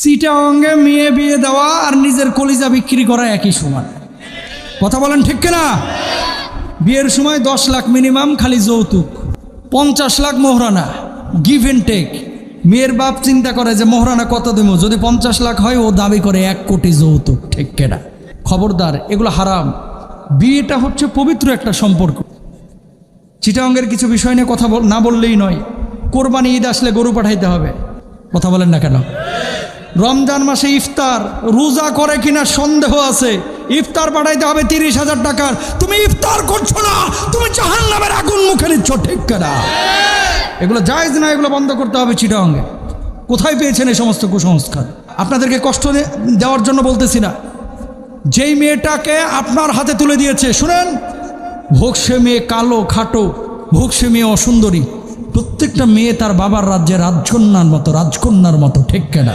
চিটাগাঙ্গে মেয়ে বিয়ে দেওয়া আর নিজের কলিজা বিক্রি করা একই সমান। কথা বলেন ঠিক কিনা? বিয়ের সময় 10 লাখ মিনিমাম খালি যৌতুক, 50 লাখ মোহরানা, গিভ এন্ড টেক। মেয়ের বাপ চিন্তা করে যে মোহরানা কত দেবো, যদি 50 লাখ হয় ও দাবি করে 1 কোটি যৌতুক। ঠিক কিনা? খবরদার, এগুলো হারাম। বিয়েটা হচ্ছে পবিত্র একটা সম্পর্ক। চিটাগাঙ্গের কিছু বিষয় নিয়ে কথা না বললেই নয়। কোরবানি ঈদ আসলে গরু পাঠাইতে হবে। কথা বলেন না কেন? রমজান মাসে ইফতার, রোজা করে কিনা সন্দেহ আছে, ইফতার পাঠাইতে হবে 30,000 টাকার। তুমি ইফতার করছো না, তুমি জাহান্নামের আগুন মুখে নিচ্ছ। ঠিক কিনা? এগুলো জায়েজ না, এগুলো বন্ধ করতে হবে। চিটাগাঙ্গে কোথায় পেয়েছেন এই সমস্ত কুসংস্কার? আপনাদেরকে কষ্ট দেওয়ার জন্য বলতেছি না। যেই মেয়েটাকে আপনার হাতে তুলে দিয়েছে, শুনেন, হোক সে মেয়ে কালো খাটো, হোক সে মেয়ে অসুন্দরী, প্রত্যেকটা মেয়ে তার বাবার রাজ্যে রাজকন্যার মতো। ঠিক কিনা?